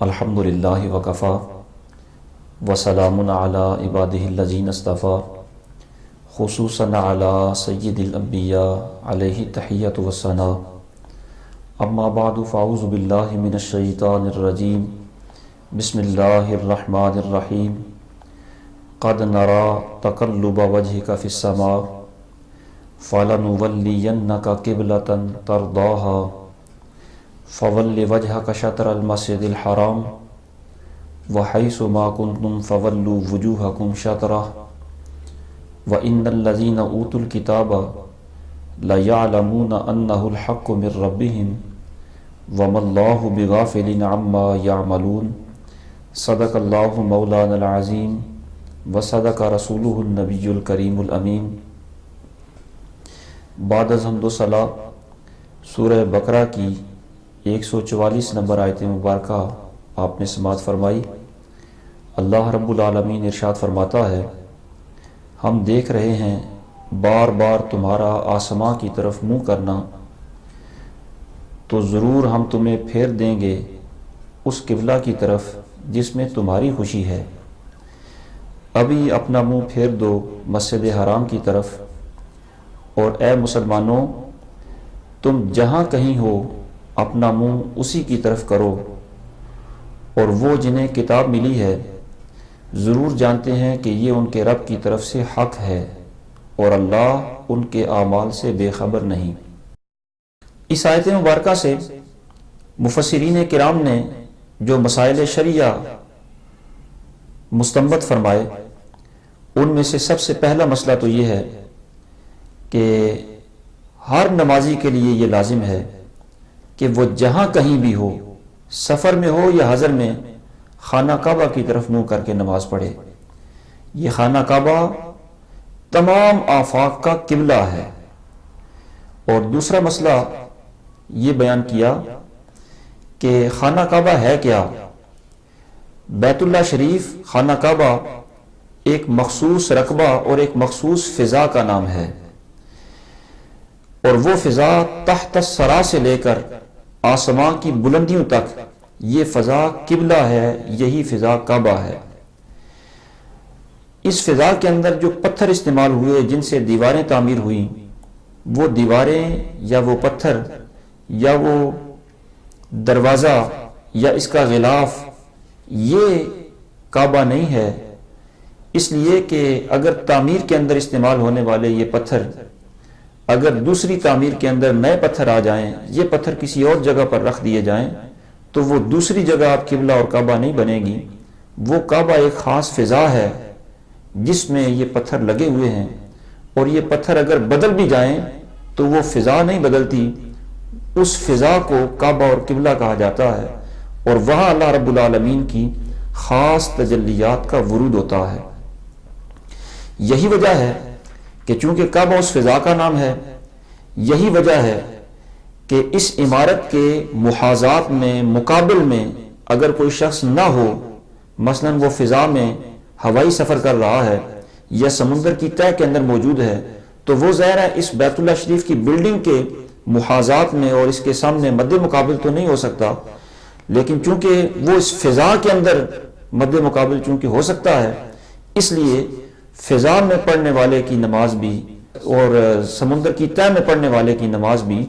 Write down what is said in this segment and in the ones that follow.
الحمدللہ وکفا وسلام علی عبادہ الذین اصطفیٰ خصوصاً علی سید الانبیاء علیہ تحیۃ والثناء اما بعد فاعوذ باللہ من الشیطان الرجیم بسم اللہ الرحمن الرحیم قد نرى تقلب وجهك في السماء فلنولينك قبلة ترضاها فول وجهك شطر المسجد الحرام وحيث ما كنتم فولوا وجوهكم شطره وإن الذين أوتوا الكتاب ليعلمون أنه الحق من ربهم وما الله بغافل عما يعملون صدق الله مولانا العظيم وصدق رسوله النبي الكريم الأمين۔ بعد از حمد و ثنا سورہ بقرہ کی 144 نمبر آیت مبارکہ آپ نے سماعت فرمائی۔ اللہ رب العالمین ارشاد فرماتا ہے، ہم دیکھ رہے ہیں بار بار تمہارا آسماں کی طرف منہ کرنا، تو ضرور ہم تمہیں پھیر دیں گے اس قبلہ کی طرف جس میں تمہاری خوشی ہے۔ ابھی اپنا منہ پھیر دو مسجد حرام کی طرف، اور اے مسلمانوں تم جہاں کہیں ہو اپنا منہ اسی کی طرف کرو، اور وہ جنہیں کتاب ملی ہے ضرور جانتے ہیں کہ یہ ان کے رب کی طرف سے حق ہے، اور اللہ ان کے اعمال سے بے خبر نہیں۔ اس آیت مبارکہ سے مفسرین کرام نے جو مسائل شرعیہ مستنبط فرمائے، ان میں سے سب سے پہلا مسئلہ تو یہ ہے کہ ہر نمازی کے لیے یہ لازم ہے کہ وہ جہاں کہیں بھی ہو، سفر میں ہو یا حضر میں، خانہ کعبہ کی طرف منہ کر کے نماز پڑھے۔ یہ خانہ کعبہ تمام آفاق کا قبلہ ہے۔ اور دوسرا مسئلہ یہ بیان کیا کہ خانہ کعبہ ہے کیا۔ بیت اللہ شریف، خانہ کعبہ ایک مخصوص رقبہ اور ایک مخصوص فضا کا نام ہے، اور وہ فضا تحت الثری سے لے کر آسمان کی بلندیوں تک یہ فضا قبلہ ہے، یہی فضا کعبہ ہے۔ اس فضا کے اندر جو پتھر استعمال ہوئے، جن سے دیواریں تعمیر ہوئیں، وہ دیواریں یا وہ پتھر یا وہ دروازہ یا اس کا غلاف یہ کعبہ نہیں ہے، اس لیے کہ اگر تعمیر کے اندر استعمال ہونے والے یہ پتھر اگر دوسری تعمیر کے اندر نئے پتھر آ جائیں، یہ پتھر کسی اور جگہ پر رکھ دیے جائیں، تو وہ دوسری جگہ اب قبلہ اور کعبہ نہیں بنے گی۔ وہ کعبہ ایک خاص فضا ہے جس میں یہ پتھر لگے ہوئے ہیں، اور یہ پتھر اگر بدل بھی جائیں تو وہ فضا نہیں بدلتی، اس فضا کو کعبہ اور قبلہ کہا جاتا ہے، اور وہاں اللہ رب العالمین کی خاص تجلیات کا ورود ہوتا ہے۔ یہی وجہ ہے کہ چونکہ کعبہ اس فضا کا نام ہے، یہی وجہ ہے کہ اس عمارت کے محاذات میں، مقابل میں اگر کوئی شخص نہ ہو، مثلا وہ فضا میں ہوائی سفر کر رہا ہے یا سمندر کی تہہ کے اندر موجود ہے، تو وہ ظاہر ہے اس بیت اللہ شریف کی بلڈنگ کے محاذات میں اور اس کے سامنے مد مقابل تو نہیں ہو سکتا، لیکن چونکہ وہ اس فضا کے اندر مد مقابل چونکہ ہو سکتا ہے، اس لیے فضا میں پڑھنے والے کی نماز بھی اور سمندر کی تہہ میں پڑھنے والے کی نماز بھی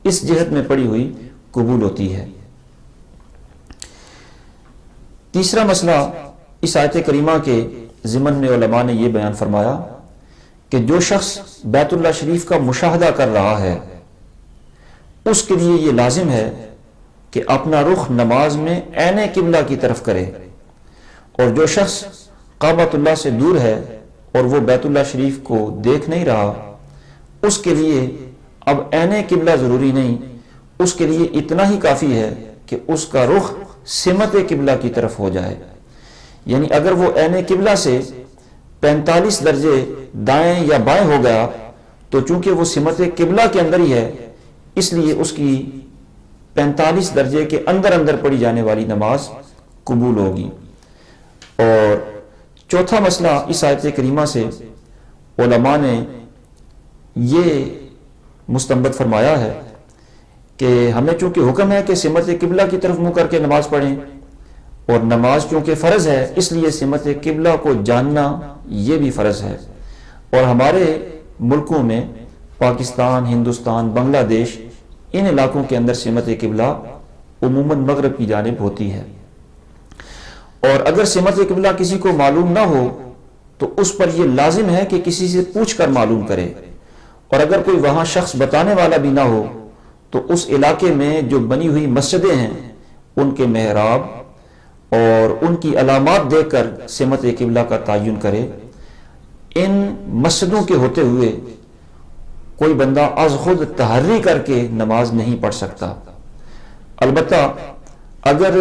اس جہت میں پڑھی ہوئی قبول ہوتی ہے۔ تیسرا مسئلہ اس آیت کریمہ کے ضمن میں علماء نے یہ بیان فرمایا کہ جو شخص بیت اللہ شریف کا مشاہدہ کر رہا ہے، اس کے لیے یہ لازم ہے کہ اپنا رخ نماز میں عین قبلہ کی طرف کرے، اور جو شخص کعبۃ اللہ سے دور ہے اور وہ بیت اللہ شریف کو دیکھ نہیں رہا، اس کے لیے اب عین قبلہ ضروری نہیں، اس کے لیے اتنا ہی کافی ہے کہ اس کا رخ سمت قبلہ کی طرف ہو جائے۔ یعنی اگر وہ عین قبلہ سے 45 درجے دائیں یا بائیں ہو گیا، تو چونکہ وہ سمت قبلہ کے اندر ہی ہے، اس لیے اس کی 45 درجے کے اندر اندر پڑھی جانے والی نماز قبول ہوگی۔ اور چوتھا مسئلہ اس آیت کریمہ سے علماء نے یہ مستنبط فرمایا ہے کہ ہمیں چونکہ حکم ہے کہ سمت قبلہ کی طرف منہ کر کے نماز پڑھیں، اور نماز چونکہ فرض ہے اس لیے سمت قبلہ کو جاننا یہ بھی فرض ہے۔ اور ہمارے ملکوں میں پاکستان، ہندوستان، بنگلہ دیش، ان علاقوں کے اندر سمت قبلہ عموماً مغرب کی جانب ہوتی ہے، اور اگر سمت قبلہ کسی کو معلوم نہ ہو تو اس پر یہ لازم ہے کہ کسی سے پوچھ کر معلوم کرے، اور اگر کوئی وہاں شخص بتانے والا بھی نہ ہو تو اس علاقے میں جو بنی ہوئی مسجدیں ہیں ان کے محراب اور ان کی علامات دیکھ کر سمت قبلہ کا تعین کرے۔ ان مسجدوں کے ہوتے ہوئے کوئی بندہ از خود تحری کر کے نماز نہیں پڑھ سکتا۔ البتہ اگر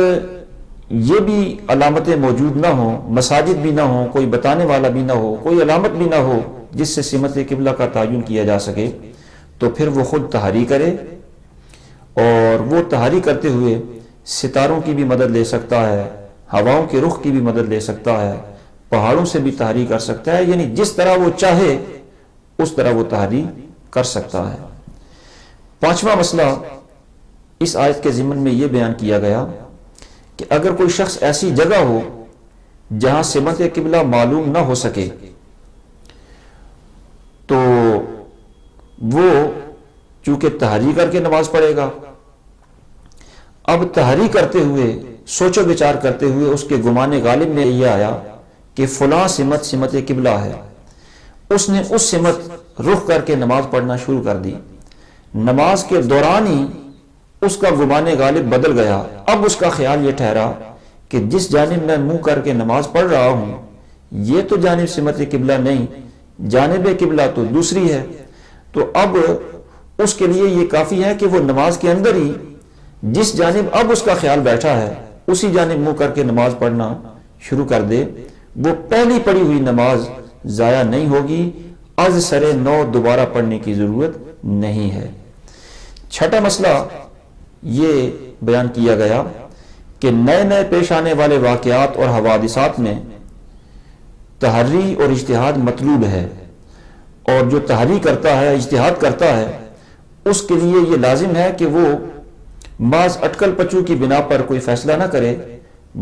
یہ بھی علامتیں موجود نہ ہوں، مساجد بھی نہ ہوں، کوئی بتانے والا بھی نہ ہو، کوئی علامت بھی نہ ہو جس سے سمت قبلہ کا تعین کیا جا سکے، تو پھر وہ خود تحری کرے، اور وہ تحری کرتے ہوئے ستاروں کی بھی مدد لے سکتا ہے، ہواؤں کے رخ کی بھی مدد لے سکتا ہے، پہاڑوں سے بھی تحری کر سکتا ہے، یعنی جس طرح وہ چاہے اس طرح وہ تحری کر سکتا ہے۔ پانچواں مسئلہ اس آیت کے ضمن میں یہ بیان کیا گیا کہ اگر کوئی شخص ایسی جگہ ہو جہاں سمت قبلہ معلوم نہ ہو سکے تو وہ چونکہ تحری کر کے نماز پڑھے گا۔ اب تحری کرتے ہوئے، سوچ و بچار کرتے ہوئے اس کے گمان غالب میں یہ آیا کہ فلاں سمت قبلہ ہے، اس نے اس سمت رخ کر کے نماز پڑھنا شروع کر دی، نماز کے دوران ہی اس کا گمان غالب بدل گیا۔ اب اس کا خیال یہ ٹھہرا کہ جس جانب میں منہ کر کے نماز پڑھ رہا ہوں یہ تو جانب سمت قبلہ نہیں، جانب قبلہ تو دوسری ہے، تو اب اس کے لیے یہ کافی ہے کہ وہ نماز کے اندر ہی جس جانب اب اس کا خیال بیٹھا ہے اسی جانب منہ کر کے نماز پڑھنا شروع کر دے۔ وہ پہلی پڑھی ہوئی نماز ضائع نہیں ہوگی، از سر نو دوبارہ پڑھنے کی ضرورت نہیں ہے۔ چھٹا مسئلہ یہ بیان کیا گیا کہ نئے نئے پیش آنے والے واقعات اور حوادثات میں تحری اور اجتہاد مطلوب ہے، اور جو تحری کرتا ہے، اجتہاد کرتا ہے، اس کے لیے یہ لازم ہے کہ وہ بعض اٹکل پچو کی بنا پر کوئی فیصلہ نہ کرے،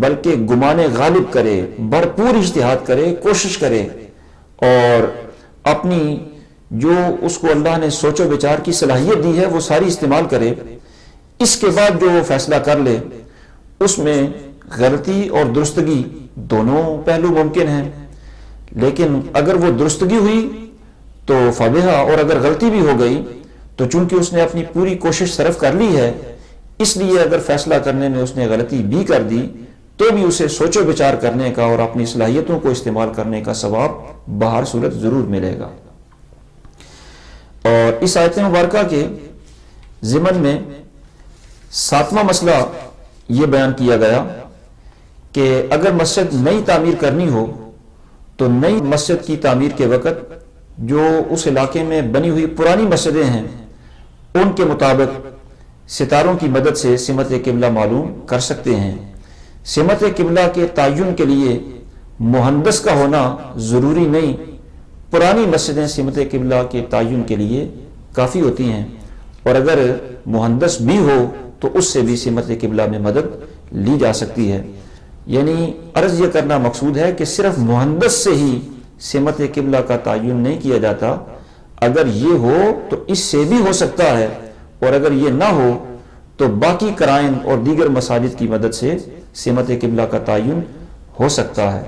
بلکہ گمان غالب کرے، بھرپور اجتہاد کرے، کوشش کرے، اور اپنی جو اس کو اللہ نے سوچ و بچار کی صلاحیت دی ہے وہ ساری استعمال کرے۔ اس کے بعد جو وہ فیصلہ کر لے اس میں غلطی اور درستگی دونوں پہلو ممکن ہیں، لیکن اگر وہ درستگی ہوئی تو فبہا، اور اگر غلطی بھی ہو گئی تو چونکہ اس نے اپنی پوری کوشش صرف کر لی ہے، اس لیے اگر فیصلہ کرنے میں اس نے غلطی بھی کر دی تو بھی اسے سوچ و بچار کرنے کا اور اپنی صلاحیتوں کو استعمال کرنے کا ثواب بہر صورت ضرور ملے گا۔ اور اس آیت مبارکہ کے ضمن میں ساتواں مسئلہ یہ بیان کیا گیا کہ اگر مسجد نئی تعمیر کرنی ہو تو نئی مسجد کی تعمیر کے وقت جو اس علاقے میں بنی ہوئی پرانی مسجدیں ہیں ان کے مطابق ستاروں کی مدد سے سمت قبلہ معلوم کر سکتے ہیں۔ سمت قبلہ کے تعین کے لیے مہندس کا ہونا ضروری نہیں، پرانی مسجدیں سمت قبلہ کے تعین کے لیے کافی ہوتی ہیں، اور اگر مہندس بھی ہو تو اس سے بھی سمت قبلہ میں مدد لی جا سکتی ہے۔ یعنی عرض یہ کرنا مقصود ہے کہ صرف مہندس سے ہی سمت قبلہ کا تعین نہیں کیا جاتا، اگر یہ ہو تو اس سے بھی ہو سکتا ہے، اور اگر یہ نہ ہو تو باقی قرائن اور دیگر مساجد کی مدد سے سمت قبلہ کا تعین ہو سکتا ہے۔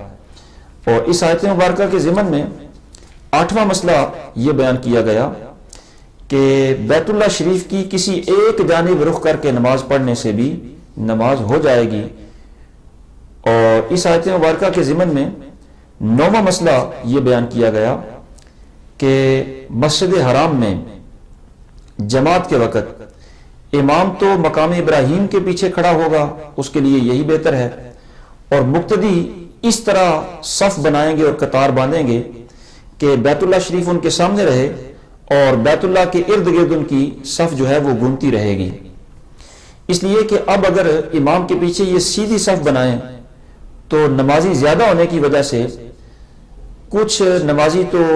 اور اس آیت مبارکہ کے ضمن میں آٹھواں مسئلہ یہ بیان کیا گیا کہ بیت اللہ شریف کی کسی ایک جانب رخ کر کے نماز پڑھنے سے بھی نماز ہو جائے گی۔ اور اس آیت مبارکہ کے ضمن میں نوواں مسئلہ یہ بیان کیا گیا کہ مسجد حرام میں جماعت کے وقت امام تو مقام ابراہیم کے پیچھے کھڑا ہوگا، اس کے لیے یہی بہتر ہے، اور مقتدی اس طرح صف بنائیں گے اور قطار باندھیں گے کہ بیت اللہ شریف ان کے سامنے رہے اور بیت اللہ کے ارد گرد ان کی صف جو ہے وہ گھومتی رہے گی۔ اس لیے کہ اب اگر امام کے پیچھے یہ سیدھی صف بنائیں تو نمازی زیادہ ہونے کی وجہ سے کچھ نمازی تو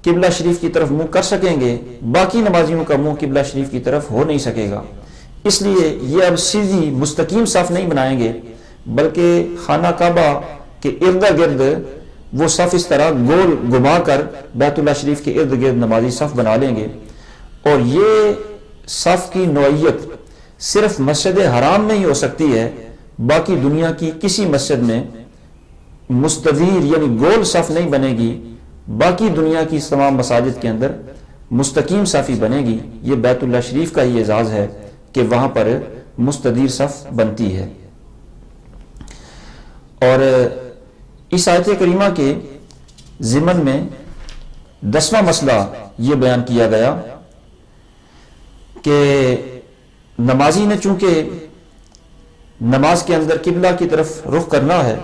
قبلہ شریف کی طرف منہ کر سکیں گے، باقی نمازیوں کا منہ قبلہ شریف کی طرف ہو نہیں سکے گا۔ اس لیے یہ اب سیدھی مستقیم صف نہیں بنائیں گے، بلکہ خانہ کعبہ کے ارد گرد وہ صف اس طرح گول گھما کر بیت اللہ شریف کے ارد گرد نمازی صف بنا لیں گے، اور یہ صف کی نوعیت صرف مسجد حرام میں ہی ہو سکتی ہے، باقی دنیا کی کسی مسجد میں مستدیر یعنی گول صف نہیں بنے گی، باقی دنیا کی تمام مساجد کے اندر مستقیم صف ہی بنے گی۔ یہ بیت اللہ شریف کا ہی اعزاز ہے کہ وہاں پر مستدیر صف بنتی ہے۔ اور اس آیت کریمہ کے ضمن میں 10واں مسئلہ یہ بیان کیا گیا کہ نمازی نے چونکہ نماز کے اندر قبلہ کی طرف رخ کرنا ہے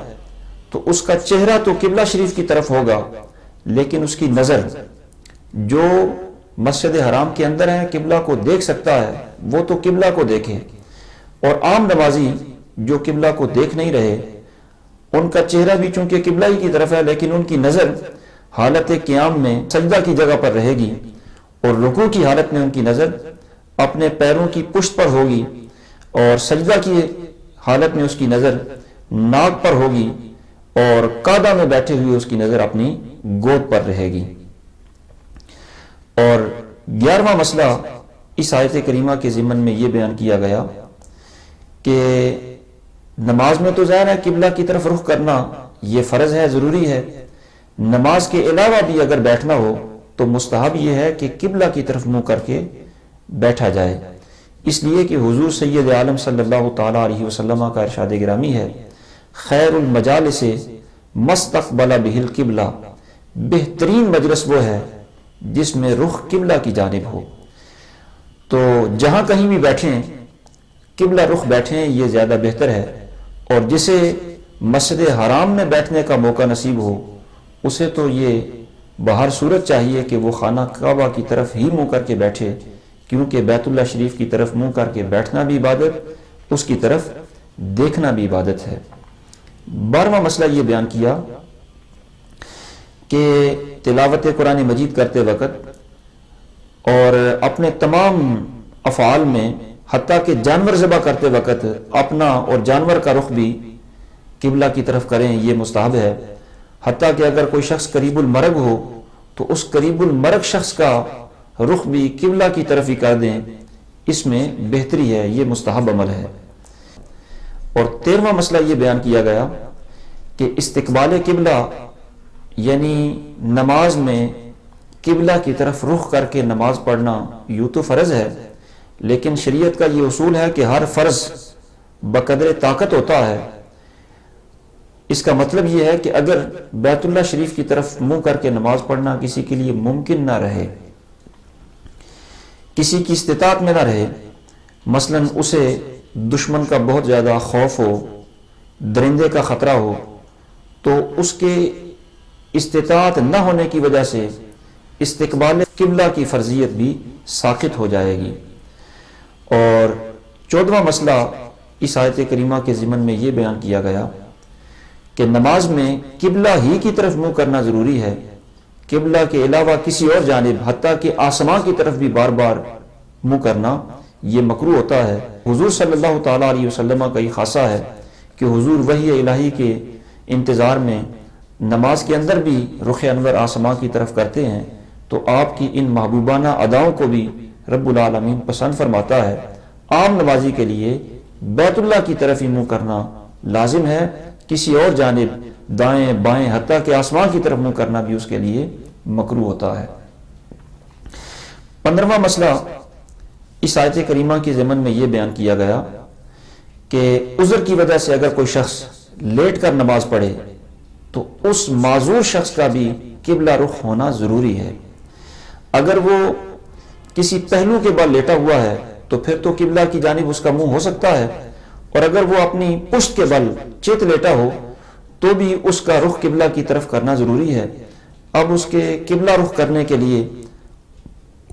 تو اس کا چہرہ تو قبلہ شریف کی طرف ہوگا، لیکن اس کی نظر جو مسجد حرام کے اندر ہے قبلہ کو دیکھ سکتا ہے وہ تو قبلہ کو دیکھے، اور عام نمازی جو قبلہ کو دیکھ نہیں رہے ان کا چہرہ بھی چونکہ قبلہ ہی کی طرف ہے، لیکن ان کی نظر حالت قیام میں سجدہ کی جگہ پر رہے گی، اور رکوع کی حالت میں ان کی نظر اپنے پیروں کی پشت پر ہوگی، اور سجدہ کی حالت میں اس کی نظر ناک پر ہوگی، اور قعدہ میں بیٹھے ہوئے اس کی نظر اپنی گود پر رہے گی۔ اور 11واں مسئلہ اس آیت کریمہ کے ضمن میں یہ بیان کیا گیا کہ نماز میں تو ظاہر ہے قبلہ کی طرف رخ کرنا یہ فرض ہے، ضروری ہے، نماز کے علاوہ بھی اگر بیٹھنا ہو تو مستحب یہ ہے کہ قبلہ کی طرف منہ کر کے بیٹھا جائے، اس لیے کہ حضور سید عالم صلی اللہ تعالی علیہ وسلم کا ارشاد گرامی ہے، خیر المجالس مستقبل بہ القبلہ، بہترین مجلس وہ ہے جس میں رخ قبلہ کی جانب ہو۔ تو جہاں کہیں بھی بیٹھیں قبلہ رخ بیٹھیں یہ زیادہ بہتر ہے، اور جسے مسجد حرام میں بیٹھنے کا موقع نصیب ہو اسے تو یہ بہر صورت چاہیے کہ وہ خانہ کعبہ کی طرف ہی منہ کر کے بیٹھے، کیونکہ بیت اللہ شریف کی طرف منہ کر کے بیٹھنا بھی عبادت، اس کی طرف دیکھنا بھی عبادت ہے۔ 12واں مسئلہ یہ بیان کیا کہ تلاوت قرآن مجید کرتے وقت اور اپنے تمام افعال میں حتیٰ کہ جانور ذبح کرتے وقت اپنا اور جانور کا رخ بھی قبلہ کی طرف کریں، یہ مستحب ہے، حتیٰ کہ اگر کوئی شخص قریب المرگ ہو تو اس قریب المرگ شخص کا رخ بھی قبلہ کی طرف ہی کر دیں، اس میں بہتری ہے، یہ مستحب عمل ہے۔ اور 13واں مسئلہ یہ بیان کیا گیا کہ استقبال قبلہ یعنی نماز میں قبلہ کی طرف رخ کر کے نماز پڑھنا یوں تو فرض ہے، لیکن شریعت کا یہ اصول ہے کہ ہر فرض بقدر طاقت ہوتا ہے۔ اس کا مطلب یہ ہے کہ اگر بیت اللہ شریف کی طرف منہ کر کے نماز پڑھنا کسی کے لیے ممکن نہ رہے، کسی کی استطاعت میں نہ رہے، مثلا اسے دشمن کا بہت زیادہ خوف ہو، درندے کا خطرہ ہو، تو اس کے استطاعت نہ ہونے کی وجہ سے استقبال قبلہ کی فرضیت بھی ساقط ہو جائے گی۔ اور 14واں مسئلہ اس آیت کریمہ کے ضمن میں یہ بیان کیا گیا کہ نماز میں قبلہ ہی کی طرف منہ کرنا ضروری ہے، قبلہ کے علاوہ کسی اور جانب حتیٰ کہ آسمان کی طرف بھی بار بار منہ کرنا یہ مکروہ ہوتا ہے۔ حضور صلی اللہ تعالیٰ علیہ وسلم کا یہ خاصہ ہے کہ حضور وحی الہی کے انتظار میں نماز کے اندر بھی رخ انور آسمان کی طرف کرتے ہیں، تو آپ کی ان محبوبانہ اداؤں کو بھی رب العالمین پسند فرماتا ہے۔ عام نمازی کے لیے بیت اللہ کی طرف ہی منہ کرنا لازم ہے، کسی اور جانب دائیں بائیں حتیٰ کہ آسمان کی طرف منہ کرنا بھی اس کے لیے مکروہ ہوتا ہے۔ 15واں مسئلہ اس آیت کریمہ کے ضمن میں یہ بیان کیا گیا کہ عذر کی وجہ سے اگر کوئی شخص لیٹ کر نماز پڑھے تو اس معذور شخص کا بھی قبلہ رخ ہونا ضروری ہے۔ اگر وہ کسی پہلو کے بل لیٹا ہوا ہے تو پھر تو قبلہ کی جانب اس کا منہ ہو سکتا ہے، اور اگر وہ اپنی پشت کے بل چت لیٹا ہو تو بھی اس کا رخ قبلہ کی طرف کرنا ضروری ہے۔ اب اس کے قبلہ رخ کرنے کے لیے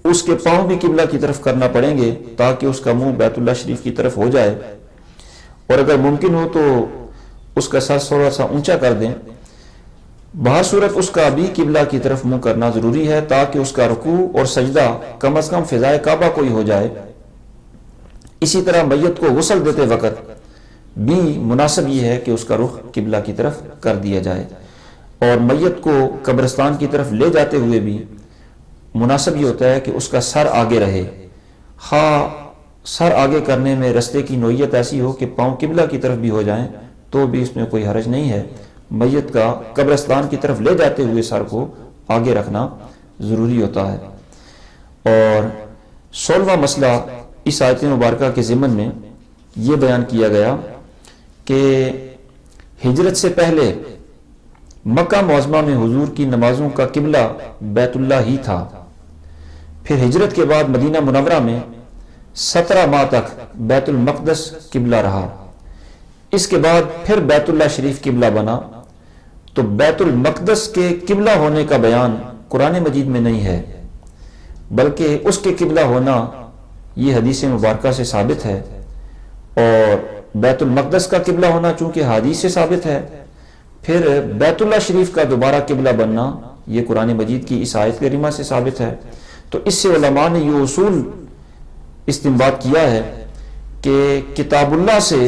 اس کے پاؤں بھی قبلہ کی طرف کرنا پڑیں گے تاکہ اس کا منہ بیت اللہ شریف کی طرف ہو جائے، اور اگر ممکن ہو تو اس کا سر تھوڑا سا اونچا کر دیں۔ بہر صورت اس کا بھی قبلہ کی طرف منہ کرنا ضروری ہے تاکہ اس کا رکوع اور سجدہ کم از کم فضائے کعبہ کو ہی ہو جائے۔ اسی طرح میت کو غسل دیتے وقت بھی مناسب یہ ہے کہ اس کا رخ قبلہ کی طرف کر دیا جائے، اور میت کو قبرستان کی طرف لے جاتے ہوئے بھی مناسب یہ ہوتا ہے کہ اس کا سر آگے رہے، خواہ سر آگے کرنے میں رستے کی نوعیت ایسی ہو کہ پاؤں قبلہ کی طرف بھی ہو جائیں تو بھی اس میں کوئی حرج نہیں ہے۔ میت کا قبرستان کی طرف لے جاتے ہوئے سر کو آگے رکھنا ضروری ہوتا ہے۔ اور 16واں مسئلہ اس آیت مبارکہ کے ضمن میں یہ بیان کیا گیا کہ ہجرت سے پہلے مکہ معظمہ میں حضور کی نمازوں کا قبلہ بیت اللہ ہی تھا، پھر ہجرت کے بعد مدینہ منورہ میں 17 ماہ تک بیت المقدس قبلہ رہا، اس کے بعد پھر بیت اللہ شریف قبلہ بنا، تو بیت المقدس کے قبلہ ہونے کا بیان قرآن مجید میں نہیں ہے، بلکہ اس کے قبلہ ہونا یہ حدیث مبارکہ سے ثابت ہے، اور بیت المقدس کا قبلہ ہونا چونکہ حدیث سے ثابت ہے، پھر بیت اللہ شریف کا دوبارہ قبلہ بننا یہ قرآن مجید کی اس آیت کریمہ سے ثابت ہے۔ تو اس سے علماء نے یہ اصول استنباط کیا ہے کہ کتاب اللہ سے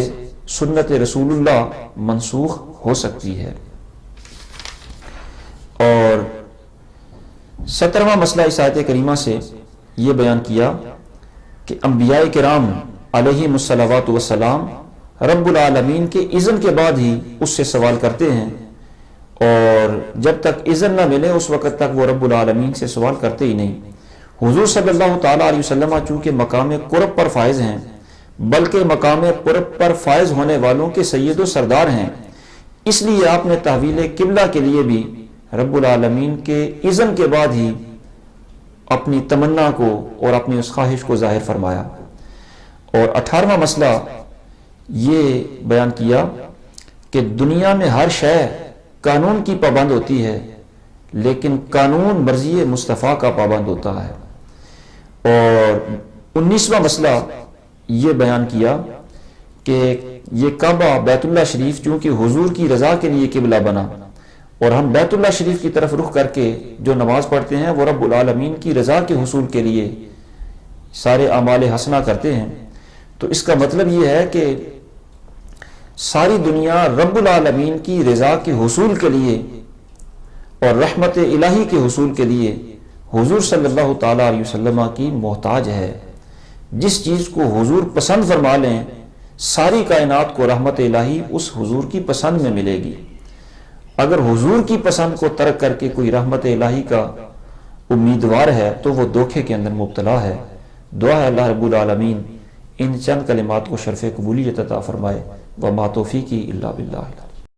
سنت رسول اللہ منسوخ ہو سکتی ہے۔ اور 17واں مسئلہ اس آیت کریمہ سے یہ بیان کیا کہ انبیاء کرام علیہم الصلوات والسلام رب العالمین کے اذن کے بعد ہی اس سے سوال کرتے ہیں، اور جب تک اذن نہ ملے اس وقت تک وہ رب العالمین سے سوال کرتے ہی نہیں۔ حضور صلی اللہ تعالیٰ علیہ وسلم چونکہ مقام قرب پر فائز ہیں، بلکہ مقام قرب پر فائز ہونے والوں کے سید و سردار ہیں، اس لیے آپ نے تحویل قبلہ کے لیے بھی رب العالمین کے اذن کے بعد ہی اپنی تمنا کو اور اپنی اس خواہش کو ظاہر فرمایا۔ اور 18واں مسئلہ یہ بیان کیا کہ دنیا میں ہر شے قانون کی پابند ہوتی ہے، لیکن قانون مرضی مصطفیٰ کا پابند ہوتا ہے۔ اور 19واں مسئلہ یہ بیان کیا کہ یہ کعبہ بیت اللہ شریف چونکہ حضور کی رضا کے لیے قبلہ بنا، اور ہم بیت اللہ شریف کی طرف رخ کر کے جو نماز پڑھتے ہیں وہ رب العالمین کی رضا کے حصول کے لیے سارے اعمال حسنہ کرتے ہیں، تو اس کا مطلب یہ ہے کہ ساری دنیا رب العالمین کی رضا کے حصول کے لیے اور رحمت الہی کے حصول کے لیے حضور صلی اللہ تعالیٰ علیہ وسلم کی محتاج ہے۔ جس چیز کو حضور پسند فرما لیں ساری کائنات کو رحمت الہی اس حضور کی پسند میں ملے گی۔ اگر حضور کی پسند کو ترک کر کے کوئی رحمت الہی کا امیدوار ہے تو وہ دھوکے کے اندر مبتلا ہے۔ دعا ہے اللہ رب العالمین ان چند کلمات کو شرف قبولیت عطا فرمائے۔ وما توفیقی الا باللہ۔